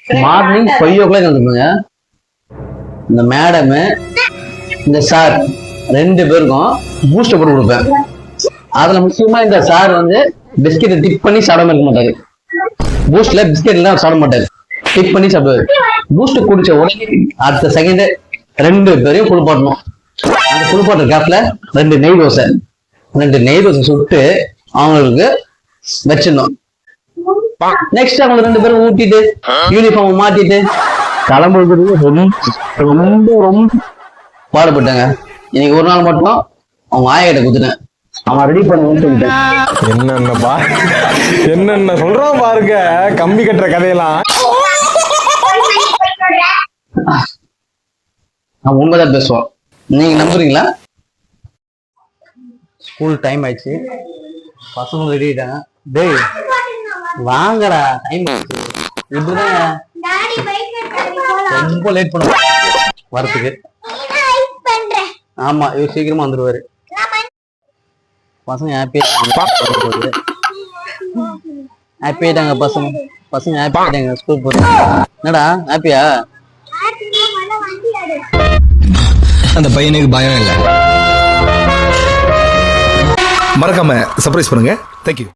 Morning 5 o'clock வந்துருங்க. இந்த madam இந்த சார் 2 பேருக்கும் பூஸ்ட் போட்டு கொடுப்பேன். அதுல முக்கியமா இந்த சார் வந்து பிஸ்கெட்டை டிப் பண்ணி சாப்பிடாம இருக்க மாட்டாரு. பூஸ்ட்ல பிஸ்கெட் எல்லாம் சாப்பிட மாட்டாரு, டிப் பண்ணி சாப்பிடுவாரு. பூஸ்ட் குடிச்ச உடனே அடுத்த செகண்ட் 2 பேரையும் குளிப்பாட்டணும். அந்த குளிப்பாட்டுற கேப்ல 2 நெய் தோசை சுட்டு அவங்களுக்கு வச்சிடணும். நெக்ஸ்ட் அவங்க 2 பேரும் ஊட்டிட்டு யூனிஃபார்ம் மாட்டிட்டு கிளம்புறதுக்கு ரொம்ப ரொம்ப பாடுபட்டாங்க. இன்னைக்கு ஒரு நாள் மட்டும் அவங்க ஆயிட்ட குத்துட்டேன், அவன் ரெடி பண்ணுன்னு சொல்லிட்டேன். என்னென்ன சொல்றான் பாருங்க, கம்பி கட்டுற கதையெல்லாம். நான் உண்மைதான் பேசுவோம், நீங்க நம்புறீங்களா? ஸ்கூல் டைம் ஆயிடுச்சு, பசங்க ரெடி ஆயிட்டாங்க. டேய் வாங்கடா, டைம் ஆயிடுச்சு. இப்படிதான் ரொம்ப லேட் பண்ணுவோம் வரத்துக்கு. ஆமா, இவர் சீக்கிரமா வந்துருவாரு. பசங்க ஹாப்பியா ஆயிட்டாங்க. பசங்க ஹாப்பி ஆயிட்டாங்க ஸ்கூல் போறாங்க. என்னடா ஹாப்பியா? அந்த பையனுக்கு பயம் இல்லை. மறக்காம சர்ப்ரைஸ் பண்ணுங்க. தேங்க்யூ.